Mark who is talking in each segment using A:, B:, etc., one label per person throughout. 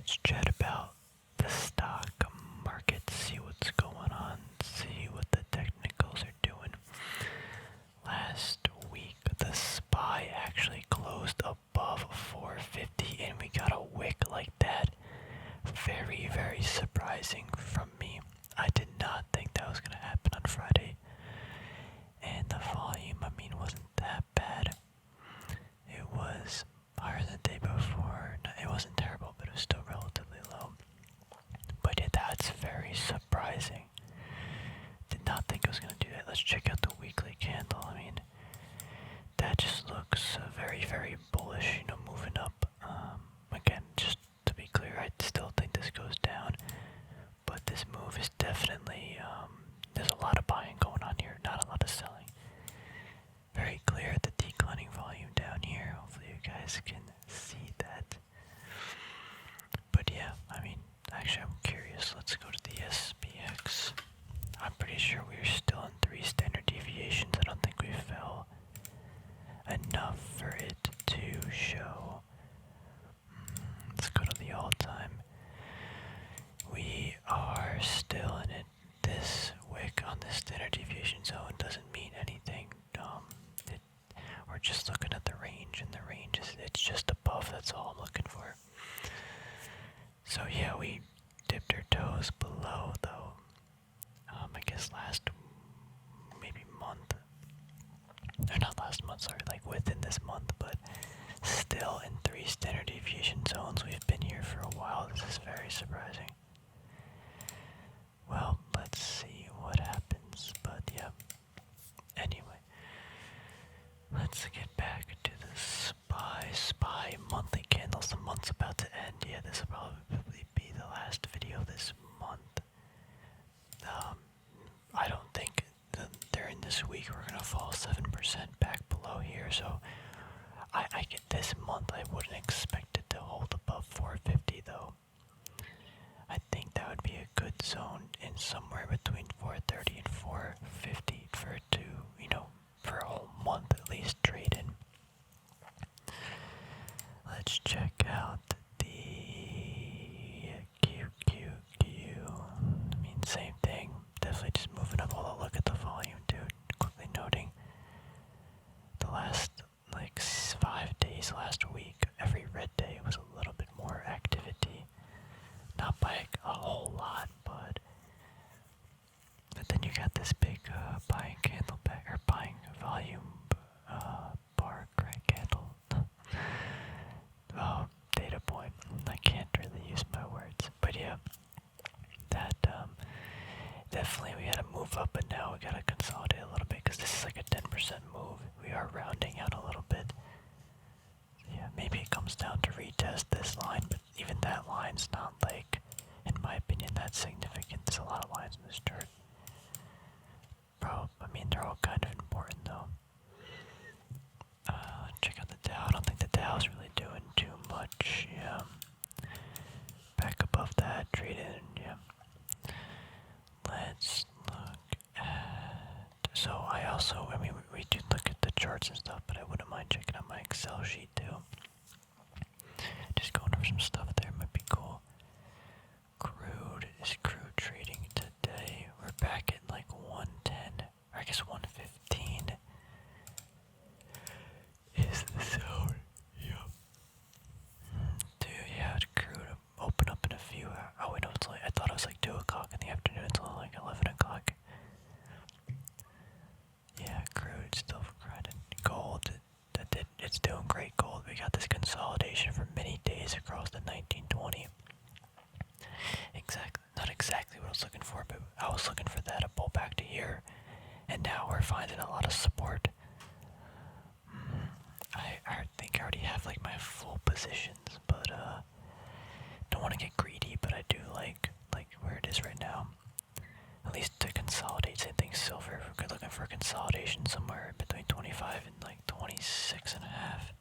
A: Let's chat about the stock market, see what's going on, see what the technicals are doing. Last week, the SPY actually closed above 450, and we got a wick like that. Very, very surprising from me. I did not think that was going to happen on Friday. And the volume, wasn't that bad. It was higher than the day before. No, it wasn't terrible, but it was still relatively low. But yeah, that's very surprising. Did not think it was going to do that. Let's check out the weekly candle. That just looks very, very bullish, moving up. Again, just to be clear, I still think this goes down. But this move is definitely, there's a lot of buying going on here, not a lot of selling. Very clear the declining volume down here. Hopefully you guys can see that. But yeah, actually I'm curious. Let's go to the SPX. I'm pretty sure we're still in 3 standard deviations. I don't think we fell enough for it to show. Let's go to the all-time. We are still in it. This wick on the standard deviation zone doesn't mean anything. We're just looking at the range, and the range it's just above. That's all I'm looking for. So yeah, we dipped our toes below though. I guess last maybe month, or not last month, sorry, like within this month, but still in 3 standard deviation zones. We've been here for a while. This is very surprising. Well, let's see what happens, but yeah. Anyway, let's get back to the SPY monthly candles. The month's about to end. Yeah, this will probably be the last video this month. I don't think during this week we're gonna fall 7% back below here, so I get this month I wouldn't expect it to hold above 450 though. I think that would be a good zone in somewhere between 430 and 450 for it to, for a whole month at least trade in. Let's check out the QQQ. Same thing. Definitely just moving up. Although look at the volume, dude. Quickly noting the last 5 days last week, every red day was a little bit more activity. Not by a whole lot, but then you got this big buying candle back, or buying volume bar candle. Data point. I can't really use my words, but yeah, that definitely we had to move up, and now we gotta consolidate a little bit because this is like a 10% move. We are rounding out a little bit. Yeah, maybe it comes down to retest this line, but even that line's not in my opinion, that significant. There's a lot of lines in this chart. They're all kind of important though. Check out the Dow. I don't think the Dow's really doing too much. Yeah. Back above that, trade in. Yeah. Let's look at. So I also, we do look at the charts and stuff, but I wouldn't mind checking out my Excel sheet too. Just going over some stuff there might be cool. Is crude trading today? We're back at 110, or I guess 115 is the zone. Yep. Dude, yeah, crude open up in a few hours. Oh wait, no, it's I thought it was 2 o'clock in the afternoon. It's only 11 o'clock. Yeah, crude still grinding. Gold, it's doing great. Gold, we got this consolidation for many days across the 1920. Not exactly what I was looking for, but I was looking for that, a pullback to here, and now we're finding a lot of support. I think I already have my full positions, but don't want to get greedy, but I do like where it is right now. At least to consolidate. Same thing silver. We're looking for a consolidation somewhere between 25 and 26 and a half.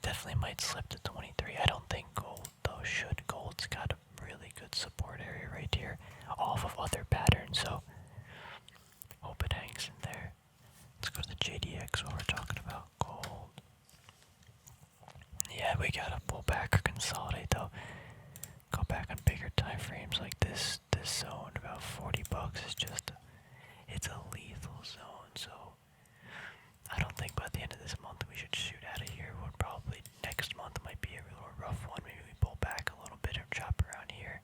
A: Definitely might slip to 23. I don't think gold though should. Gold's got a really good support area right here off of other patterns, so hope it hangs in there. Let's go to the JDX while we're talking about gold. Yeah, we gotta pull back or consolidate though. this zone about $40 is just it's a lethal zone. So I don't think by the end of this month we should shoot out of here. We'll probably next month might be a little rough one. Maybe we pull back a little bit or chop around here.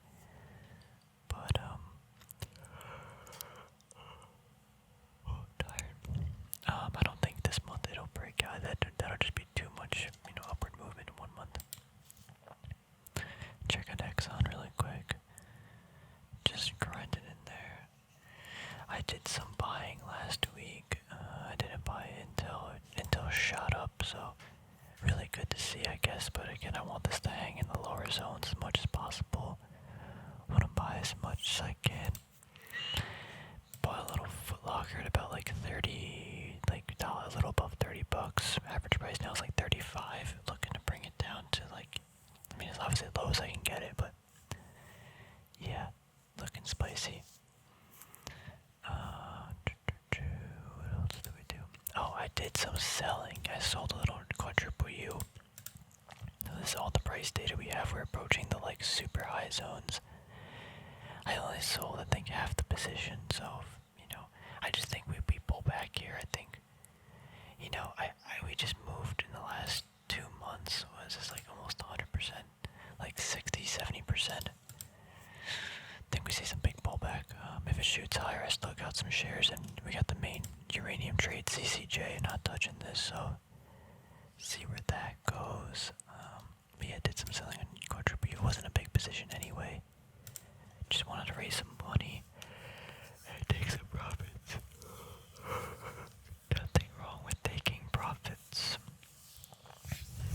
A: But tired. I don't think this month it'll break out. That'll just be too much, upward movement in 1 month. Check an Exxon really quick. Just grinding in there. I did some buying last week. I didn't buy until shot up, so really good to see, I guess. But again, I want this to hang in the lower zones as much as possible. I want to buy as much as I can. Bought a little Foot Locker at about like 30, a little above $30. Average price now is like 35. Looking to bring it down to it's obviously as low as I can get it, but yeah, looking spicy. What else do we do? Oh, I did some selling. I sold a little quadruple U. This is all the price data we have. We're approaching the super high zones. I only sold, I think, half the position, so I just think we pull back here. I think, we just moved in the last 2 months. Was this almost 100%, 60-70%? I think we see some big pullback. If it shoots higher, I still got some shares, and we got the main uranium trade, CCJ, not touching this, so see where that goes. But yeah, did some selling on quadruple. It wasn't a big position anyway. Just wanted to raise some money and take some profits. Nothing wrong with taking profits.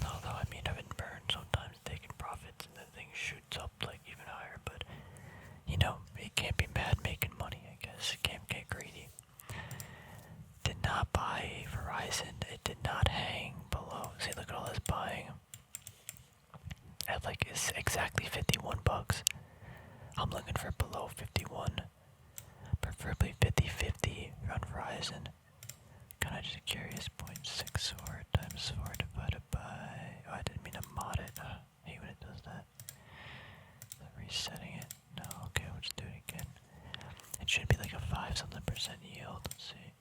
A: Although, I've been burned sometimes taking profits and the thing shoots up even higher, but you can't be mad making money, I guess. You can't get greedy. Did not buy Verizon. It did not hang below. See, look at all this buying. At it's exactly $51. I'm looking for below 51. Preferably 50-50 on Verizon. Kinda just curious. 0.64 times 4 divided by... Oh, I didn't mean to mod it. I hate when it does that. Resetting it. No, okay, we'll just do it again. It should be a 5-something% yield. Let's see.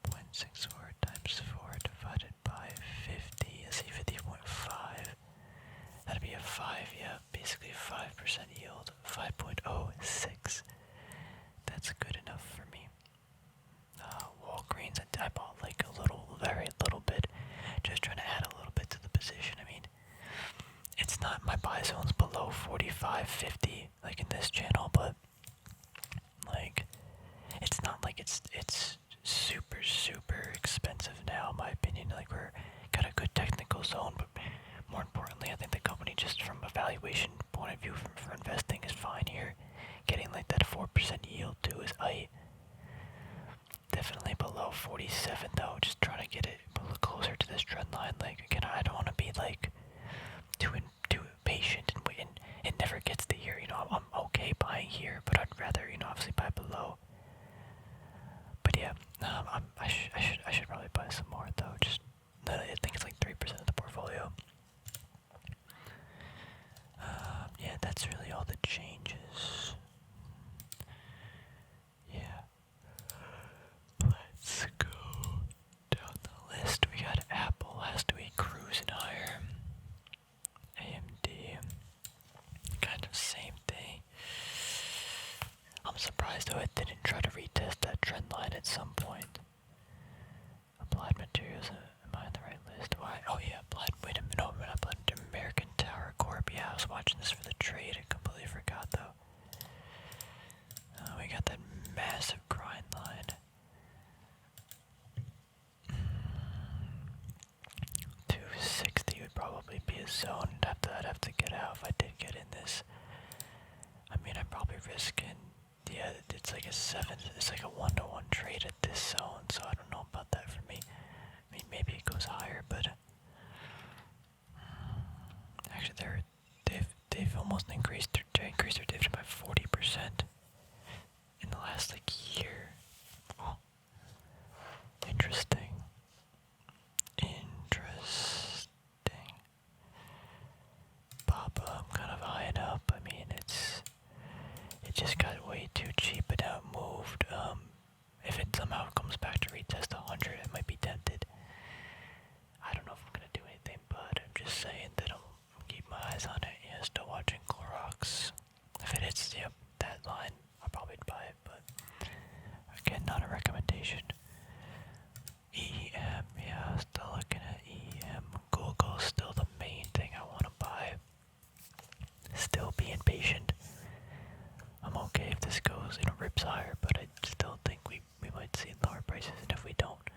A: 0.64 times 4 divided by 50. Let's see, 50.5. That'd be a 5, yeah, basically a 5% yield. 5.06. That's good enough for me. Walgreens, I bought very little bit. Just trying to add a little bit to the position. It's not, my buy zone's below 45, 50, in this channel, but it's not it's super, super expensive now, in my opinion. We're got a good technical zone, but more importantly, I think the company, just from a valuation point of view for investing, is fine here. Getting that 4% yield too is definitely below 47 though. Just trying to get it a little closer to this trend line. Again, I don't want to be too impatient and wait, and it never gets to here. I'm okay buying here, but I'd rather obviously buy below. But yeah, I should probably buy some more though. Just I think it's 3% of the portfolio. Yeah, that's really all the changes. Yeah. Let's go down the list. We got Apple last week cruising higher. AMD, kind of same thing. I'm surprised though it didn't try to retest that trend line at some point. Applied Materials, am I on the right list? Why? Oh yeah, wait a minute, no, I'm Applied American Tower Corp. Yeah, I was watching this for the trade, I completely forgot though. We got that massive grind line. 260 would probably be a zone. I'd have to get out if I did get in this. I'm probably risking, yeah, it's a 7, it's a 1-to-1 trade at this zone, so I don't know about that for me. Maybe it goes higher, but actually they've almost increased their dividend by 40% in the last year. Oh. Interesting. Papa, I'm kind of eyeing up. it just got way too cheap and now it moved. If it somehow comes back to retest 100, I might be tempted. I don't know if I'm gonna do anything, but I'm just saying that I'll keep my eyes on it. Yeah, still watching Clorox. If it hits, yep, that line, I'll probably buy it, but again, not a recommendation. EM, yeah, still looking at EM. Google's still the main thing I want to buy. Still being patient. I'm okay if this goes, rips higher, but I still think we might see lower prices, and if we don't,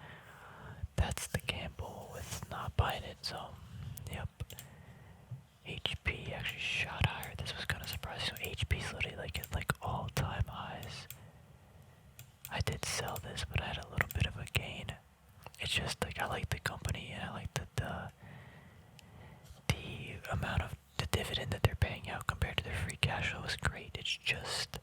A: that's the gamble with not buying it, so, yep. HP actually shot higher. This was kind of surprising. So HP's literally at all-time highs. I did sell this, but I had a little bit of a gain. It's just I like the company and I like the amount of the dividend that they're paying out compared to their free cash flow is great. It's just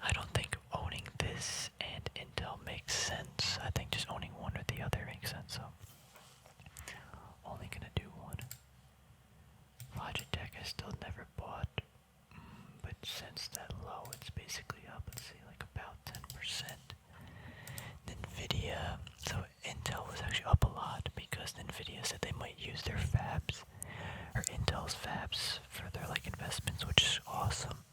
A: I don't think owning this and Intel makes sense. I think just owning one or the other makes sense. So only gonna do one. Logitech I still never bought, but since that low, it's basically up. Let's see, about 10%. Nvidia, so Intel was actually up a lot because Nvidia said they might use their fabs or Intel's fabs for their investments, which is awesome.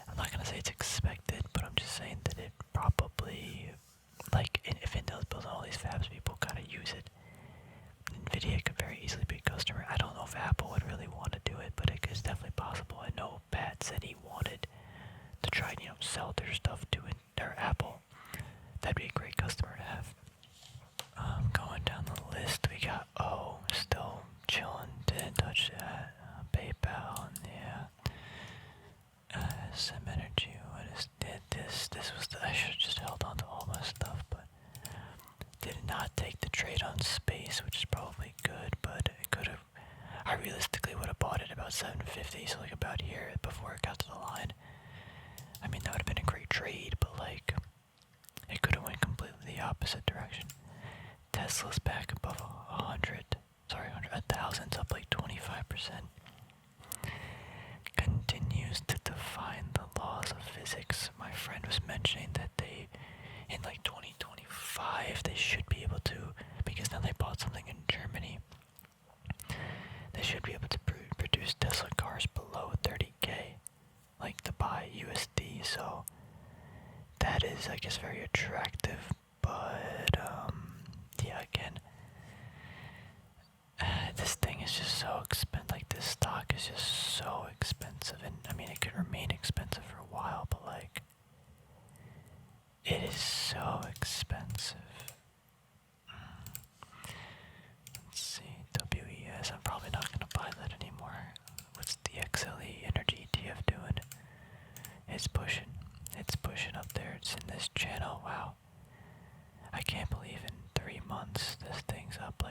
A: I'm not gonna say it's expected, but I'm just saying that it probably if Intel's building all these fabs, people gotta use it. Nvidia could very easily be a customer. I don't know if Apple would really want to do it, but it's definitely possible. I know Pat said he wanted to try and sell their stuff to their Apple. That'd be a great customer to have. Going down the list, we got still chilling. Didn't touch that. PayPal, yeah. Some energy. What is this? This was I should have just held on to all my stuff, but did not take the trade on space, which is probably good, but it could have. I realistically would have bought it about 750, so about here before it got to the line. I mean, that would have been a great trade, but it could have went completely the opposite direction. Tesla's back above 1,000's up 25%. Continues to define the laws of physics. My friend was mentioning that they, in 2025, they should be able to, because now they bought something in Germany, they should be able to produce Tesla cars below 30K, to buy USD, so that is, I guess, very attractive, but, yeah, again, this thing is just so expensive, this stock is just so expensive, and, I mean, it could remain expensive for a while, but, it is so expensive. Let's see, WES, I'm probably not going to buy that anymore. What's the XLE Energy ETF doing? It's pushing up there. It's in this channel. Wow. I can't believe in 3 months this thing's up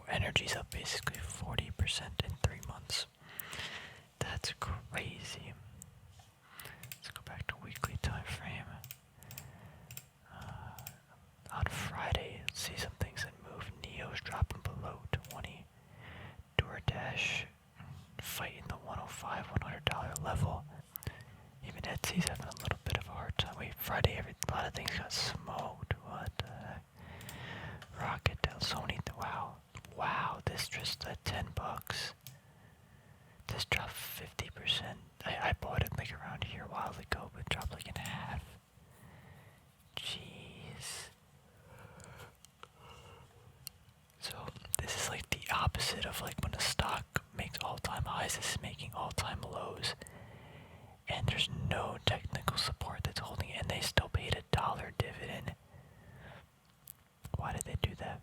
A: energy's up basically 40% in 3 months. That's crazy. Let's go back to weekly time frame. On Friday, let's see some things that move. Neo's dropping below 20. DoorDash fighting the $105, $100 level. Even Etsy's having a little bit of a hard time. Wait, Friday, a lot of things got smoked. What the heck? Rocket down, Sony, wow, this just at $10. This dropped 50%. I bought it around here a while ago, but it dropped in half. Jeez. So this is the opposite of when a stock makes all-time highs, this is making all-time lows. And there's no technical support that's holding it, and they still paid $1 dividend. Why did they do that?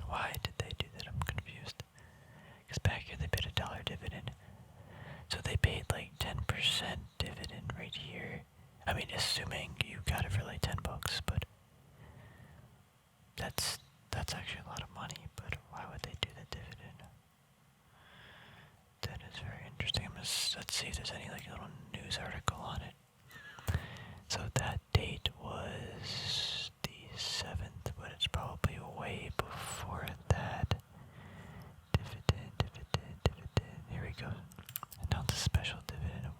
A: Why did they do that? I'm confused. Because back here they paid $1 dividend. So they paid 10% dividend right here. I mean, assuming you got it for $10, but that's actually a lot of money, but why would they do the dividend? That is very interesting. Let's see if there's any little news article on it. So that date was the 7th, but it's probably way before that. Dividend. Here we go. Announce a special dividend of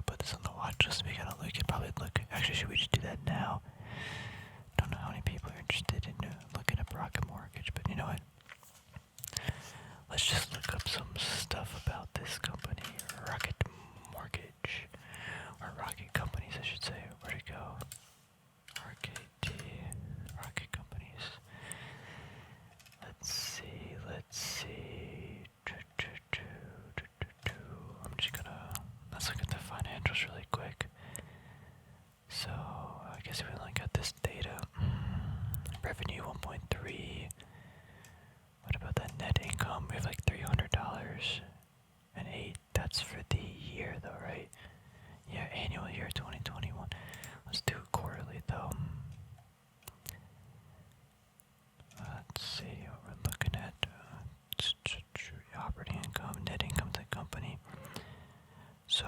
A: put this on the watch list. We gotta look. Probably look. Actually, should we just do that now? Don't know how many people are interested in looking up Rocket Mortgage, but you know what? Let's just look up some stuff about this company, Rocket Mortgage, or Rocket Companies, I should say. Where'd it go? Rocket Companies. Let's see. I'm just gonna, let's look at the financials really quick. So, I guess we only got this data. Revenue 1.3. What about that net income? We have like $300 and 8. That's for the year though, right? Yeah, annual year 2021. Let's do quarterly though. Let's see what we're looking at. Operating income, net income to the company. So,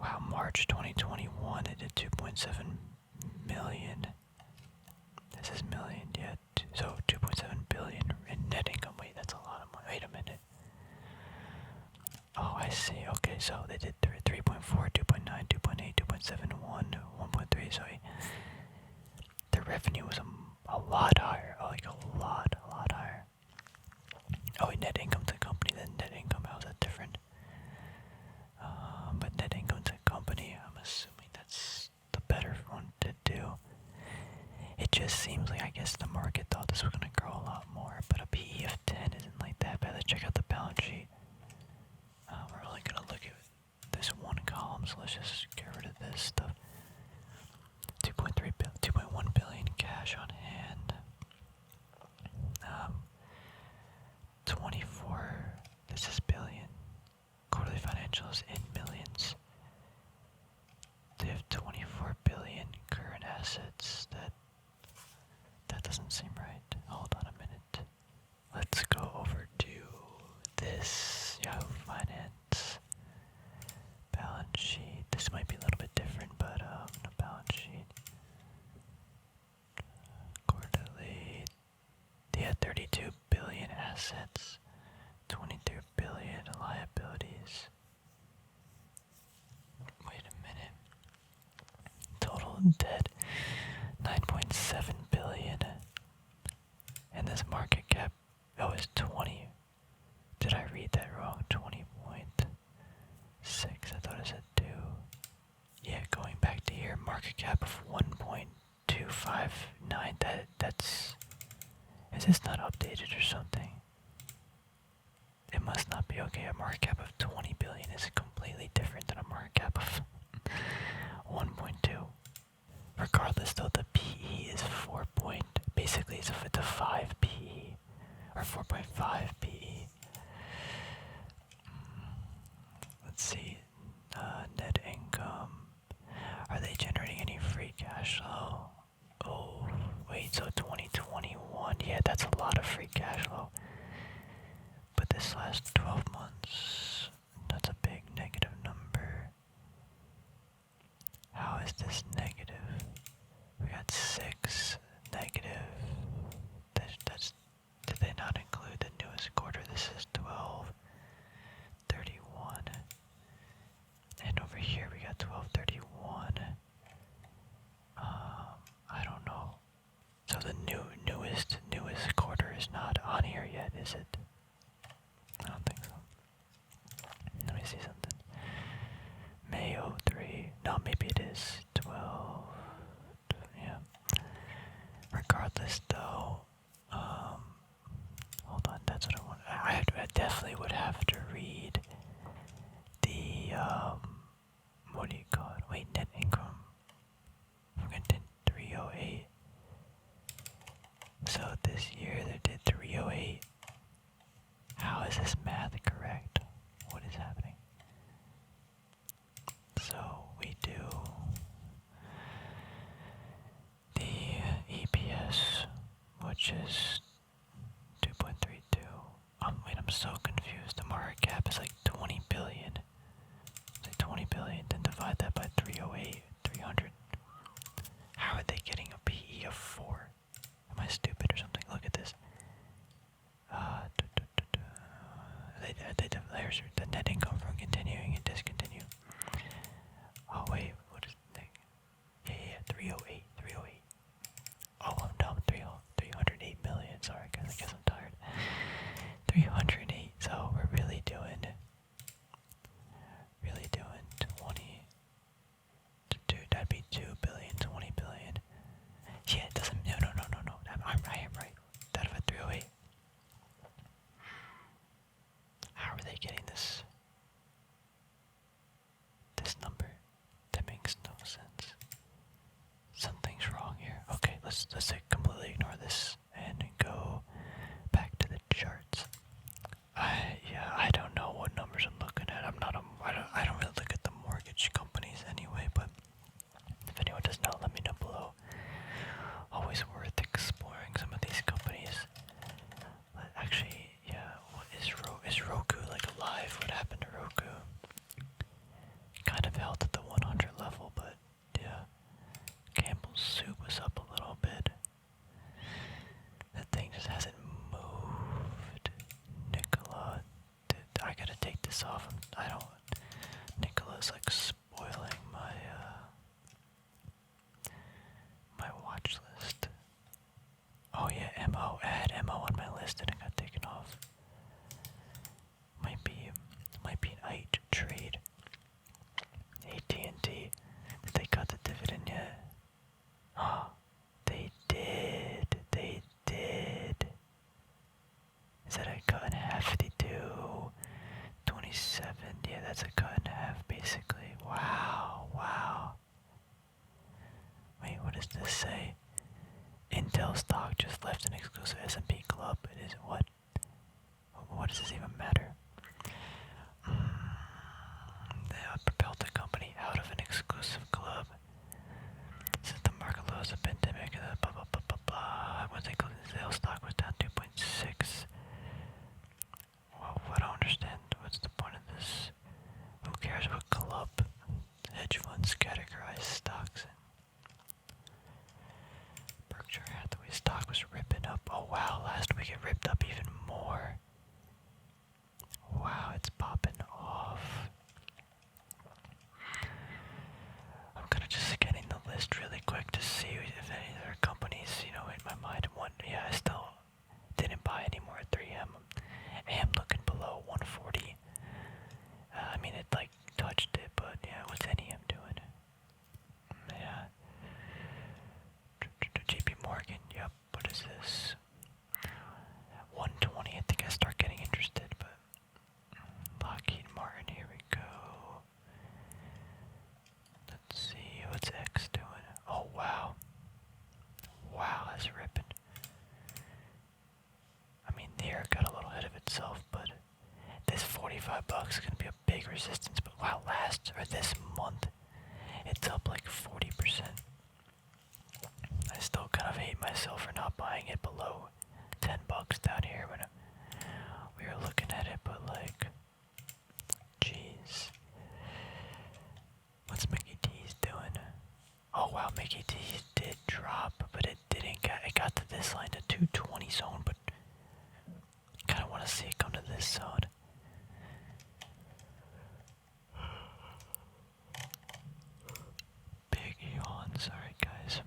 A: wow, March 2021, it did 2.7 million. This is million, yeah. So 2.7 billion in net income. Wait, that's a lot of money. Wait a minute. Oh, I see. Okay, so they did 3.4, 2.9, 2.8, 2.7, 1.3. So the revenue was a lot higher. Oh, like a lot higher. Oh, net income to the company. Then net income, how's that different? But net income to the company, I'm assuming that's the better one to do. It just seems like, I guess the market thought this was going to grow a lot more, but a PE of 10 isn't like that bad. Let's check out the balance sheet. We're only going to look at this one column, so let's just get rid of this stuff. 2.1 billion cash on hand. 24, this is billion. Quarterly financials in millions. They have 24 billion current assets. That doesn't seem right. Hold on a minute. Let's go over to this Yahoo Finance balance sheet. This might be a little bit different, but the balance sheet. Quarterly. They had 32 billion assets, 22 billion liabilities. Wait a minute. Total debt 9.7 billion. And this market cap, oh, is 20. Did I read that wrong? 20.6. I thought it said 2. Yeah, going back to here, market cap of 1.259. That's. Is this not updated or something? It must not be. Okay, a market cap of 20 billion is completely different than a market cap of 1.2. Regardless, though, the PE is 4 point. Basically, it's a 5 PE or 4.5 PE. Let's see. Net income. Are they generating any free cash flow? Oh, wait. So 2021. Yeah, that's a lot of free cash flow. But this last 12 months, that's a big negative number. How is this negative? We got 6 negative. Did they not include the newest quarter? This is 12/31. And over here we got 12/31. I don't know. So the newest quarter is not on here yet, is it? I don't think so. Let me see something. May 03. No, maybe it is 12. Yeah. Regardless, though, hold on. That's what I want. I definitely would have to read the what do you call it? Wait, net income. We're gonna do 308. So this year they did 308. How is this math correct? What is happening? So we do the EPS, which is 2.32. Wait, I'm so confused. The market cap is like 20 billion. It's like 20 billion, then divide that by 308, 300. How are they getting a PE of 4? Am I stupid or something? Look at this. There's the net income from continuing and discontinue. Oh wait, what is the thing? Yeah, 308, 308. Oh, I'm dumb. 308 million. Sorry, guys. I guess I'm tired. 308. So we're really doing 20. Dude, that'd be 2 billion, 20 billion. Yeah, it doesn't. No. I am right. Out of a 308. How are they getting this number? That makes no sense. Something's wrong here. Okay, let's completely ignore this and go back to the charts. I don't know what numbers I'm looking at. I don't really look at the mortgage companies anyway, but if anyone does know, let me know below. Always worth exploring some of these companies. Actually, yeah, is Roku like alive? What happened to Roku? Kind of held at the 100 level, but yeah. Campbell's soup was up a little bit. That thing just hasn't moved. Nicola, I gotta take this off. Nicola's like spoiling my watch list. Oh yeah, I had MO on my list and it got taken off. Might be an IT trade. AT&T. Did they cut the dividend yet? Oh, they did. They did. Is that a cut in half? 52, 27. Yeah, that's a cut in half, basically. Wow. Wait, what does this say? Intel stock just left an exclusive S&P club. It is what? What does this even matter? They propelled the company out of an exclusive club. Since the market lows of pandemic, blah blah blah blah blah. Once they closed, the sales stock was down 2.6. Well, I don't understand. What's the point of this? Who cares what club hedge funds categorize stocks in? Berkshire Hathaway stock was ripping up. Oh wow, last week it ripped up even more. Wow, it's popping off. I'm kind of just scanning the list really quick to see if any other companies, hit my mind. Yeah, I still didn't buy any more at 3M. AM looking below 140. It like touched it, but yeah, what's NEM doing? Yeah. JP Morgan, yep, what is this? 120, I think I start getting interested, but Lockheed Martin, here we go. Let's see, what's X doing? Oh, wow. Wow, that's ripping. Here it got a little ahead of itself, but this $45 is gonna be a big resistance. But wow, this month, it's up like 40%. I still kind of hate myself for not buying it below $10 down here when we were looking at it, but like, jeez. What's Mickey D's doing? Oh wow, Mickey D's did drop, but it didn't it got to this line, the 220 zone, but kind of want to see it come to this zone. Big yawn, sorry guys.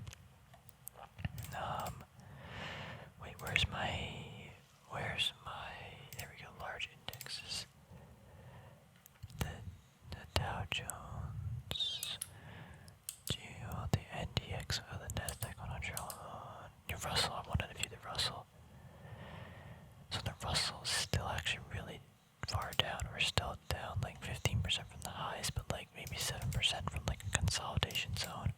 A: Wait, where's my, there we go, large indexes. The Dow Jones, the NDX, the Nasdaq 100, New Russell, I wanted to view the Russell. So the Russell is still actually really far down. We're still down like 15% from the highs, but like maybe 7% from like a consolidation zone.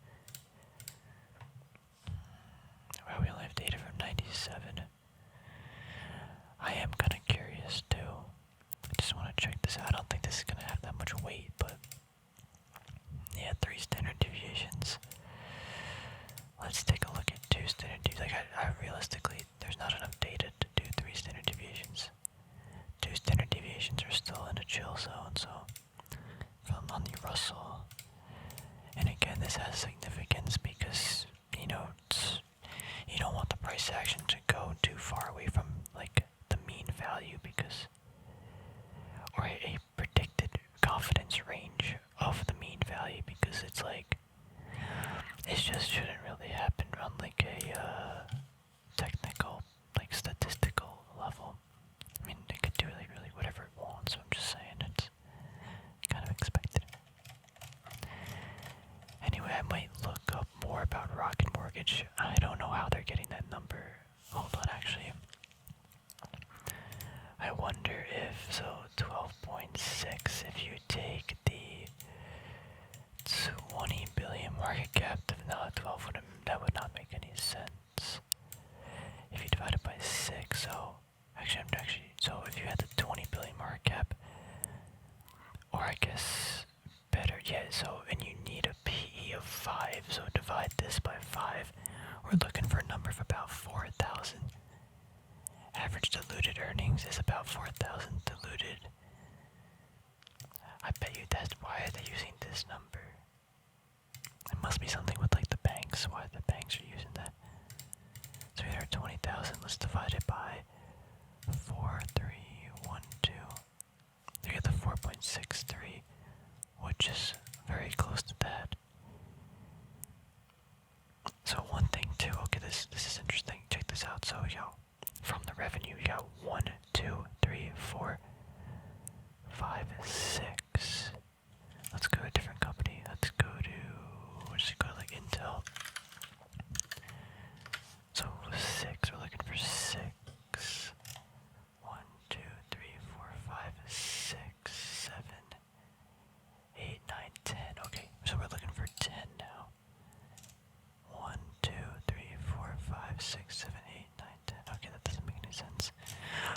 A: Wow, we only have data from 97. I am kind of curious too. I just want to check this out. I don't think this is going to have that much weight, but yeah, 3 standard deviations. Let's take a look at 2 standard deviations. Like I realistically, there's not enough data to do 3 standard deviations. 2 standard deviations are still in a chill zone, so from on the Russell. And again, this has significance because, you don't want the price action to go too far away from like the mean value or a predicted confidence range of the mean value, because market cap, no, 12 would that would not make any sense. If you divide it by 6, so so if you had the 20 billion market cap, or I guess better yet, so and you need a PE of 5, so divide this by 5. We're looking for a number of about 4,000. Average diluted earnings is about 4,000 diluted. I bet you that's why they're using this number. It must be something with like the banks, why the banks are using that. So here are 20,000, let's divide it by 4, 3, 1, 2. You get the 4.63, which is very close to that. So one thing too, okay, this is interesting. Check this out. So from the revenue, you got 1, 2, 3, 4, 5, 6. Let's go to a different company. Let's go to like Intel. So 6, we're looking for 6. 1, 2, 3, 4, 5, 6, 7, 8, 9, 10. Okay, so we're looking for 10 now. 1, 2, 3, 4, 5, 6, 7, 8, 9, 10. Okay, that doesn't make any sense.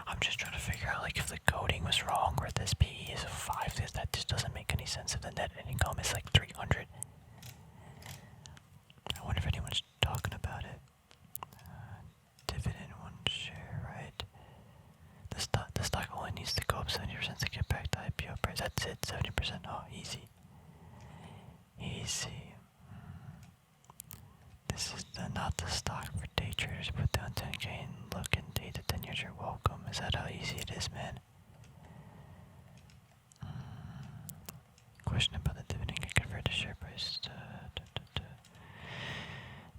A: I'm just trying to figure out like if the coding was wrong or this PE is a 5. That just doesn't make any sense if the net income is like 300. I wonder if anyone's talking about it. Dividend 1 share, right? The stock only needs to go up 70% to get back to IPO price. That's it, 70%. Oh, easy. Easy. This is not the stock for day traders. Put down 10K and look in 8 to 10 years. You're welcome. Is that how easy it is, man? Question about the dividend get converted to share price.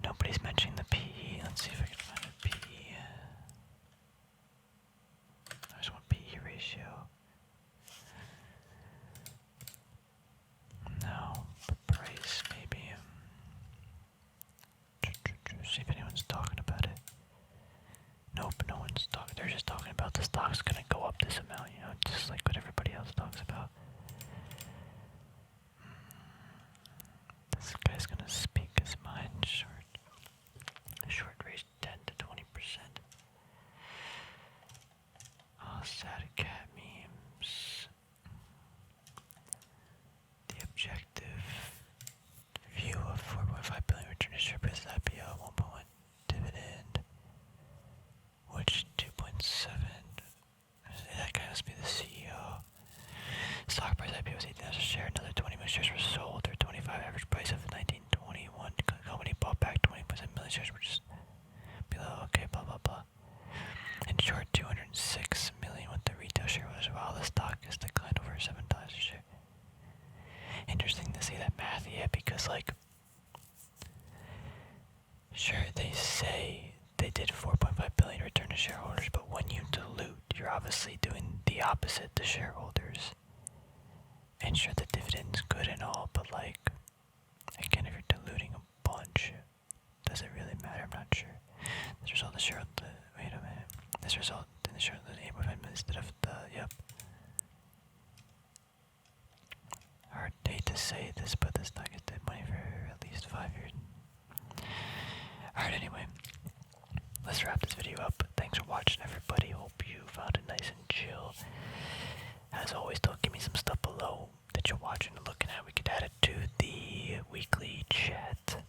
A: Nobody's mentioning the PE. Let's see if I can find a PE. There's one PE ratio. No, but price maybe. See if anyone's talking about it. Nope, no one's talking. They're just talking about the stock's gonna go up this amount, just like what everybody else talks about. This guy's gonna speak his mind. Short raise 10 to 20%. Oh, sad cat memes. The objective view of 4.5 billion return to share price IPO, 1.1 dividend, which 2.7. That guy must be the CEO. Stock price IPO was 18 a share. Another 20 million shares were sold. Or 25 average price of 1921. Company bought back 20% million shares, which is below. Okay, blah blah blah. In short, 206 million with the retail shareholders, while the stock has declined over $7 a share. Interesting to see that math, yeah, because like, sure they say they did 4.5 billion return to shareholders, but when you dilute, you're obviously doing the opposite to shareholders. And sure, the dividend's good and all, but like, again, if you're diluting a bunch, does it really matter? I'm not sure. This result the share wait a minute. This result in the share of the 8.5 million instead of the Hard hate to say this, but this stock has dead money for at least 5 years. Alright, anyway. Let's wrap this video up. Thanks for watching, everybody. Hope you found it nice and chill. As always, don't give me some stuff below that you're watching and looking at. We could add it to the weekly chat.